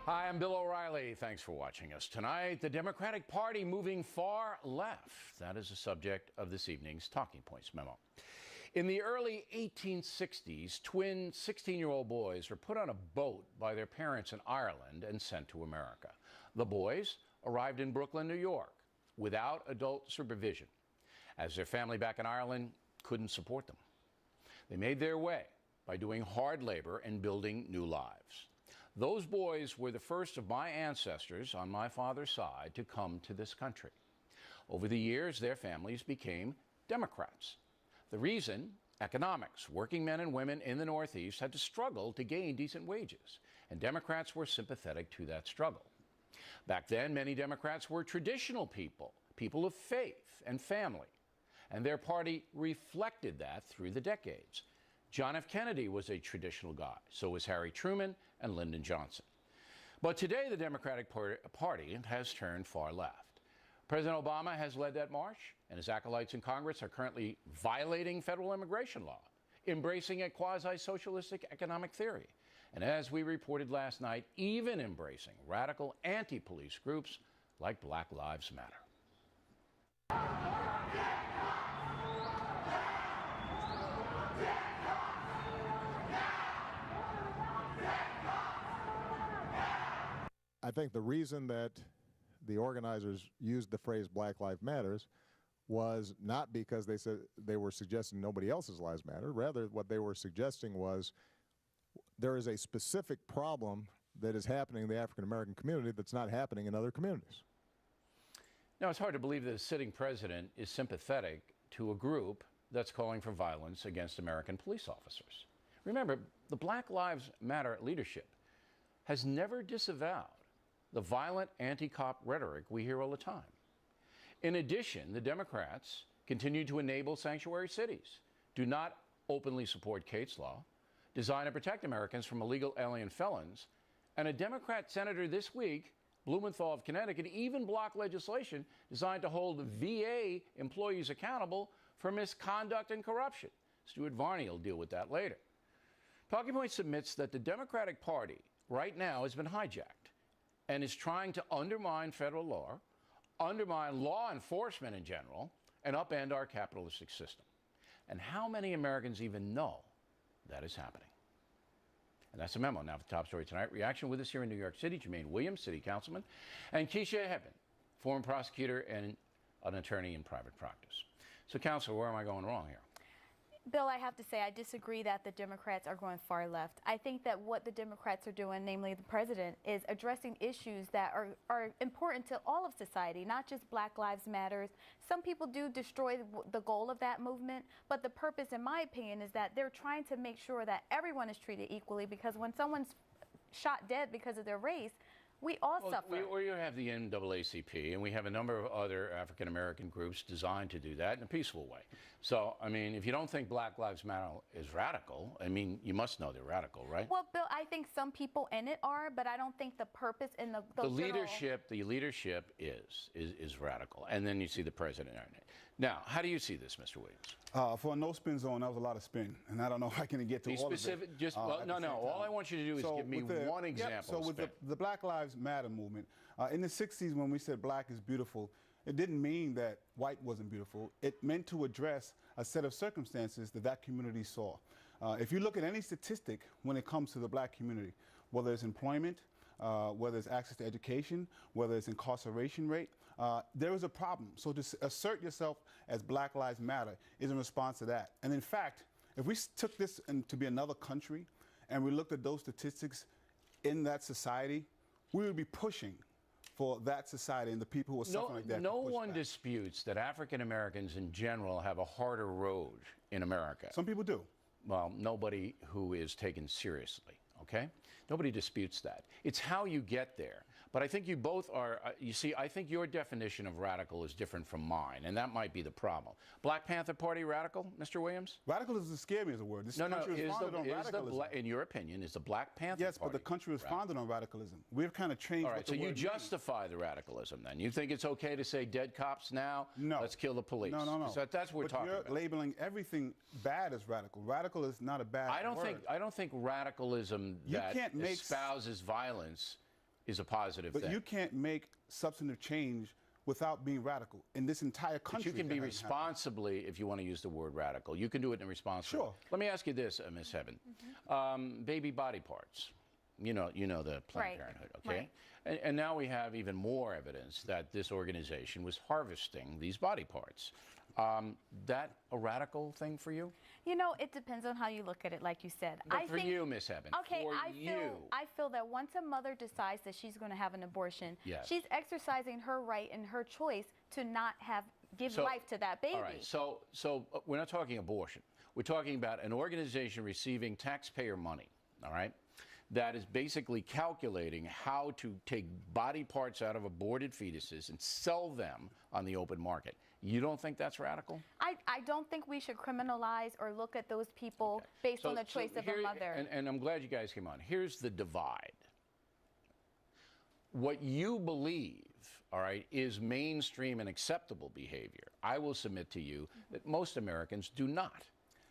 Hi, I'm Bill O'Reilly. Thanks for watching us. Tonight, the Democratic Party moving far left. That is the subject of this evening's Talking Points memo. In the early 1860s, twin 16-year-old boys were put on a boat by their parents in Ireland and sent to America. The boys arrived in Brooklyn, New York, without adult supervision, as their family back in Ireland couldn't support them. They made their way by doing hard labor and building new lives. Those boys were the first of my ancestors on my father's side to come to this country. Over the years, their families became Democrats. The reason? Economics. Working men and women in the Northeast had to struggle to gain decent wages, and Democrats were sympathetic to that struggle. Back then, many Democrats were traditional people, people of faith and family, and their party reflected that through the decades. John F. Kennedy was a traditional guy. So was Harry Truman and Lyndon Johnson. But today, the Democratic Party has turned far left. President Obama has led that march, and his acolytes in Congress are currently violating federal immigration law, embracing a quasi-socialistic economic theory, and as we reported last night, even embracing radical anti-police groups like Black Lives Matter. I think the reason that the organizers used the phrase Black Lives Matters was not because they said they were suggesting nobody else's lives matter. Rather, what they were suggesting was there is a specific problem that is happening in the African American community that's not happening in other communities. Now, it's hard to believe that a sitting president is sympathetic to a group that's calling for violence against American police officers. Remember, the Black Lives Matter leadership has never disavowed the violent anti-cop rhetoric we hear all the time. In addition, the Democrats continue to enable sanctuary cities, do not openly support Kate's law, design to protect Americans from illegal alien felons, and a Democrat senator this week, Blumenthal of Connecticut, even blocked legislation designed to hold VA employees accountable for misconduct and corruption. Stuart Varney will deal with that later. Talking Points admits that the Democratic Party right now has been hijacked and is trying to undermine federal law, undermine law enforcement in general, and upend our capitalistic system. And how many Americans even know that is happening? And that's a memo. Now for the top story tonight. Reaction with us here in New York City, Jermaine Williams, city councilman, and Keisha Hebben, former prosecutor and an attorney in private practice. So, Counselor, where am I going wrong here? Bill, I have to say I disagree that the Democrats are going far left. I think that what the Democrats are doing, namely the president, is addressing issues that are important to all of society, not just Black Lives Matter. Some people do destroy the goal of that movement, but the purpose, in my opinion, is that they're trying to make sure that everyone is treated equally, because when someone's shot dead because of their race, we all suffer. We have the NAACP, and we have a number of other African-American groups designed to do that in a peaceful way. So, I mean, if you don't think Black Lives Matter is radical, I mean, you must know they're radical, right? Well, Bill, I think some people in it are, but I don't think the purpose and the leadership is radical. And then you see the president in it. Now, how do you see this, Mr. Williams? For a no-spin zone, that was a lot of spin, and I don't know if I can get to all specific, of it. just, well, no. All I want you to do is give me one example. So with the Black Lives Matter movement, in the 60s when we said black is beautiful, it didn't mean that white wasn't beautiful. It meant to address a set of circumstances that community saw. If you look at any statistic when it comes to the black community, whether it's employment, whether it's access to education, whether it's incarceration rate, there is a problem. So to assert yourself as Black Lives Matter is in response to that. And in fact, if we took this to be another country and we looked at those statistics in that society, we would be pushing for that society and the people who are suffering like that. No one disputes that African Americans in general have a harder road in America. Some people do. Well, nobody who is taken seriously. Okay? Nobody disputes that. It's how you get there. But I think you both are, you see, I think your definition of radical is different from mine, and that might be the problem. Black Panther Party radical, Mr. Williams? Radical doesn't scare me as a word. This country is founded on radicalism. In your opinion, is the Black Panther Party? Yes, but the country was founded on radicalism. We've kind of changed. All right, so you justify the radicalism then? You think it's okay to say dead cops now? No. Let's kill the police? No. So that's what we're talking about. But you're labeling everything bad as radical. Radical is not a bad word. I don't think radicalism that espouses violence is a positive But thing. you can't make substantive change without being radical in this entire country. But you can be that hasn't happened. responsibly, if you want to use the word radical. You can do it in a responsible. Sure. Let me ask you this, Ms. Heaven. Baby body parts. You know the Planned Right. Parenthood, okay? Right. And now we have even more evidence that this organization was harvesting these body parts. That a radical thing for you? You know, it depends on how you look at it, like you said. But for you, Ms. Heaven, Okay, for I you. feel that once a mother decides that she's going to have an abortion, Yes. she's exercising her right and her choice to not give So- life to that baby. All right, so we're not talking abortion. We're talking about an organization receiving taxpayer money, all right, that is basically calculating how to take body parts out of aborted fetuses and sell them on the open market. You don't think that's radical? I don't think we should criminalize or look at those people based on the choice of a mother. And I'm glad you guys came on. Here's the divide. What you believe, all right, is mainstream and acceptable behavior. I will submit to you that most Americans do not.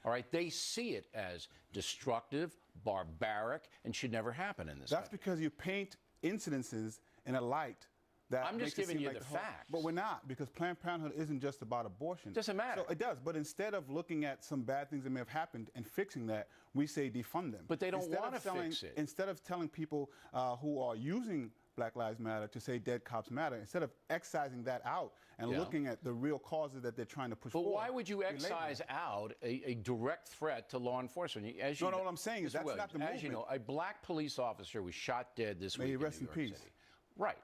All right, they see it as destructive, barbaric, and should never happen in this That's country. because you paint incidences in a light that I'm just makes it giving seem you like the whole- facts. But we're not, because Planned Parenthood isn't just about abortion. Doesn't matter. So it does, but instead of looking at some bad things that may have happened and fixing that, we say defund them. But they don't Instead of wanna telling- fix it. Instead of telling people who are using Black Lives Matter to say dead cops matter, instead of excising that out and Yeah. looking at the real causes that they're trying to push But forward. why would you we label excise them. out a direct threat to law enforcement? As you No, know, what I'm saying is Mr. that's Williams, not the as you know, movement. a black police officer was shot dead this May week he in rest New in York peace. City. Right.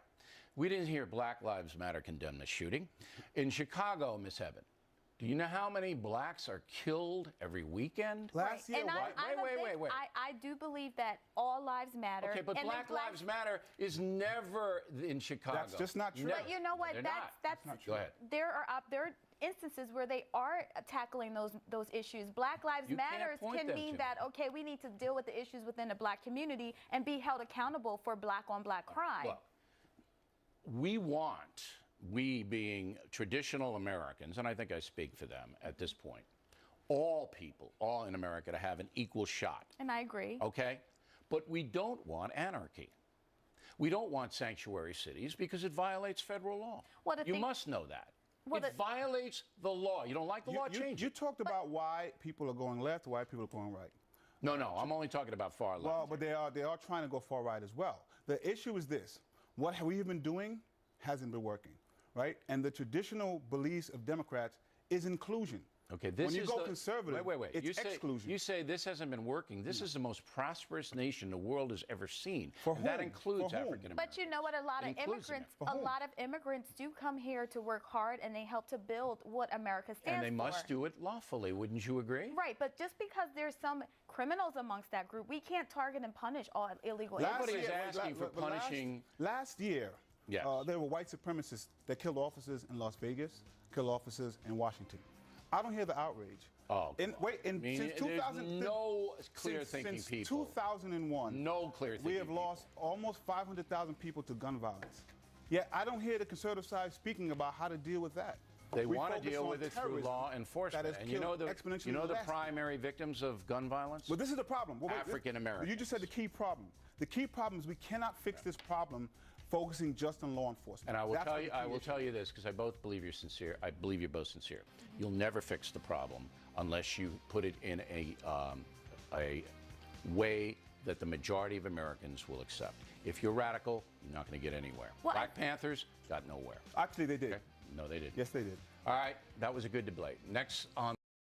We didn't hear Black Lives Matter condemn the shooting. In Chicago, Miss Heaven, do you know how many blacks are killed every weekend? Last year, and white- wait. I do believe that all lives matter. Okay, but and Black then Lives Matter is never in Chicago. That's just not true. Never. But you know what? They're That's not. Go ahead. There are instances where they are tackling those issues. Black Lives You can't Matter point can them mean to that me. okay, we need to deal with the issues within the black community and be held accountable for black on black crime. Look, we being traditional Americans, and I think I speak for them at this point, all people, all in America, to have an equal shot. And I agree. Okay? But we don't want anarchy. We don't want sanctuary cities because it violates federal law. Well, the You thing- must know that. Well, It violates the law. You don't like the law, change You it. talked about why people are going left, why people are going right. No, I'm only talking about far left. Well, but they are trying to go far right as well. The issue is this: what we have been doing hasn't been working, right? And the traditional beliefs of Democrats is inclusion. Okay, this when you is go the, conservative, wait. it's exclusion. You say this hasn't been working. This is the most prosperous nation the world has ever seen. For And that whom? includes For whom? African Americans. But you know what? A lot of Includes them. immigrants, For a whom? lot of immigrants do come here to work hard, and they help to build what America stands And they for. must do it lawfully. Wouldn't you agree? Right, but just because there's some criminals amongst that group, we can't target and punish all illegal Nobody's immigrants. asking for punishing. Last year, Yes. there were white supremacists that killed officers in Las Vegas, killed officers in Washington. I don't hear the outrage. Oh, And wait, I mean, since there's 2000, no clear-thinking since people. 2001, No clear-thinking we have people. lost almost 500,000 people to gun violence. Yet I don't hear the conservative side speaking about how to deal with that. They We want to focus deal on with it through terrorism law enforcement. that has And you know killed the exponentially less. primary victims of gun violence? Well, this is the problem. Well, wait, African Americans. You just said the key problem. The key problem is we cannot fix this problem focusing just on law enforcement. And I will That's tell what you, the I key will issue tell you this because I both believe you're sincere. I believe you're both sincere. You'll never fix the problem unless you put it in a way that the majority of Americans will accept. If you're radical, you're not going to get anywhere. Well, Black Panthers got nowhere. Actually, they did. Okay? No, they didn't. Yes, they did. All right, that was a good debate. Next on.